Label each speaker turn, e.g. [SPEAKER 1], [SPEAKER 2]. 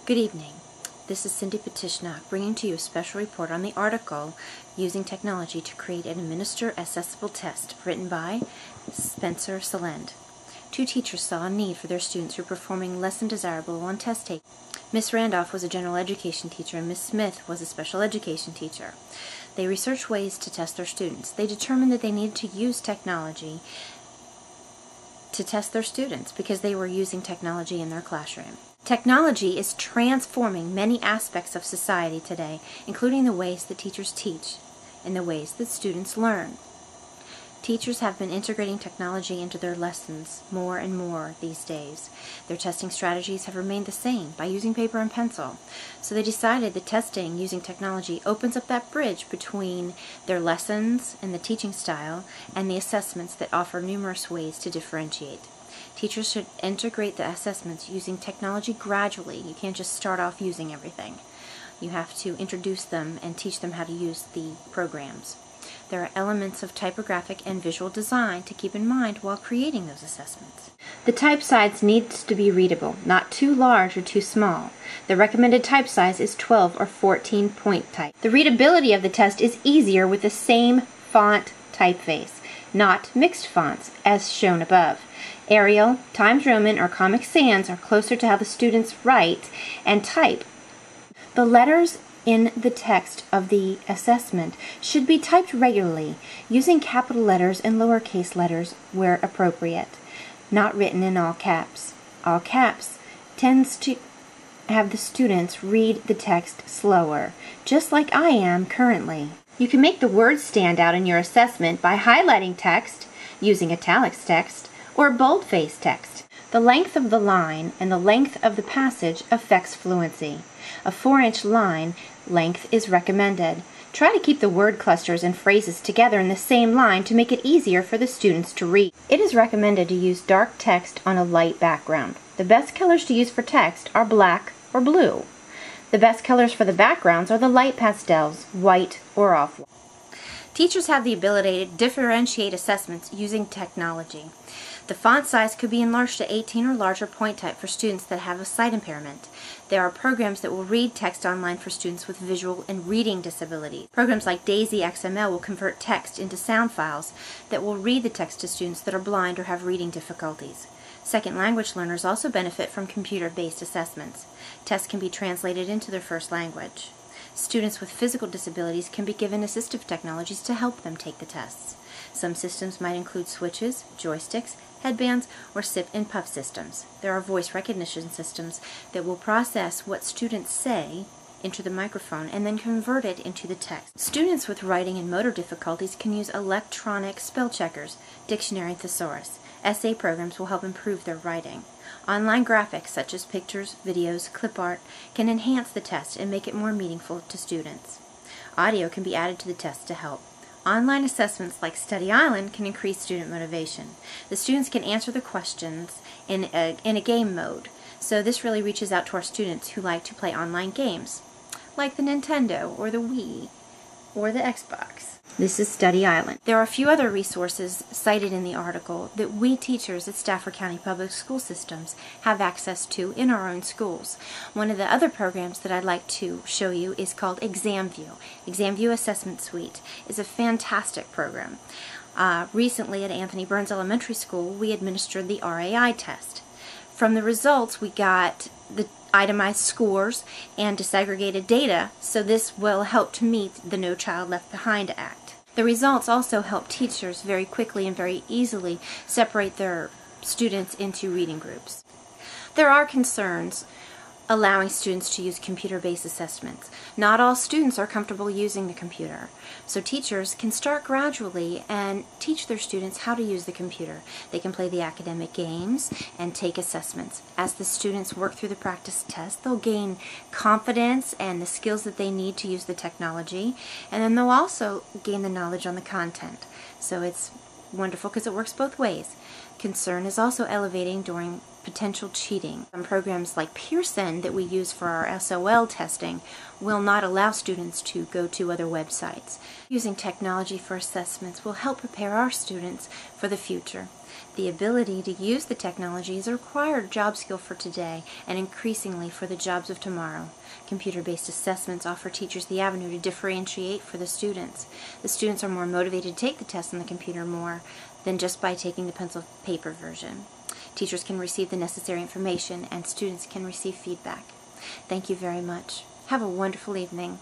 [SPEAKER 1] Good evening. This is Cindy Patishnock bringing to you a special report on the article Using Technology to Create and Administer Accessible Test, written by Spencer Salend. Two teachers saw a need for their students who were performing less than desirable on test taking. Miss Randolph was a general education teacher and Miss Smith was a special education teacher. They researched ways to test their students. They determined that they needed to use technology to test their students because they were using technology in their classroom. Technology is transforming many aspects of society today, including the ways that teachers teach and the ways that students learn. Teachers have been integrating technology into their lessons more and more these days. Their testing strategies have remained the same by using paper and pencil. So they decided that testing using technology opens up that bridge between their lessons and the teaching style and the assessments that offer numerous ways to differentiate. Teachers should integrate the assessments using technology gradually. You can't just start off using everything. You have to introduce them and teach them how to use the programs. There are elements of typographic and visual design to keep in mind while creating those assessments. The type size needs to be readable, not too large or too small. The recommended type size is 12 or 14 point type. The readability of the test is easier with the same font typeface, not mixed fonts as shown above. Arial, Times Roman, or Comic Sans are closer to how the students write and type. The letters in the text of the assessment should be typed regularly, using capital letters and lowercase letters where appropriate, not written in all caps. All caps tends to have the students read the text slower, just like I am currently. You can make the words stand out in your assessment by highlighting text, using italics text, or boldface text. The length of the line and the length of the passage affects fluency. A 4-inch line length is recommended. Try to keep the word clusters and phrases together in the same line to make it easier for the students to read. It is recommended to use dark text on a light background. The best colors to use for text are black or blue. The best colors for the backgrounds are the light pastels, white or off-white. Teachers have the ability to differentiate assessments using technology. The font size could be enlarged to 18 or larger point type for students that have a sight impairment. There are programs that will read text online for students with visual and reading disabilities. Programs like Daisy XML will convert text into sound files that will read the text to students that are blind or have reading difficulties. Second language learners also benefit from computer-based assessments. Tests can be translated into their first language. Students with physical disabilities can be given assistive technologies to help them take the tests. Some systems might include switches, joysticks, headbands, or sip and puff systems. There are voice recognition systems that will process what students say into the microphone and then convert it into the text. Students with writing and motor difficulties can use electronic spell checkers, dictionary and thesaurus. Essay programs will help improve their writing. Online graphics such as pictures, videos, clip art can enhance the test and make it more meaningful to students. Audio can be added to the test to help. Online assessments like Study Island can increase student motivation. The students can answer the questions in a game mode, so this really reaches out to our students who like to play online games, like the Nintendo or the Wii or the Xbox. This is Study Island. There are a few other resources cited in the article that we teachers at Stafford County Public School Systems have access to in our own schools. One of the other programs that I'd like to show you is called ExamView. ExamView Assessment Suite is a fantastic program. Recently at Anthony Burns Elementary School, we administered the RAI test. From the results, we got the itemized scores and disaggregated data, so this will help to meet the No Child Left Behind Act. The results also help teachers very quickly and very easily separate their students into reading groups. There are concerns allowing students to use computer-based assessments. Not all students are comfortable using the computer, so teachers can start gradually and teach their students how to use the computer. They can play the academic games and take assessments. As the students work through the practice test, they'll gain confidence and the skills that they need to use the technology, and then they'll also gain the knowledge on the content. So it's wonderful because it works both ways. Concern is also elevating during potential cheating. Some programs like Pearson that we use for our SOL testing will not allow students to go to other websites. Using technology for assessments will help prepare our students for the future. The ability to use the technology is a required job skill for today and increasingly for the jobs of tomorrow. Computer-based assessments offer teachers the avenue to differentiate for the students. The students are more motivated to take the test on the computer more than just by taking the pencil paper version. Teachers can receive the necessary information and students can receive feedback. Thank you very much. Have a wonderful evening.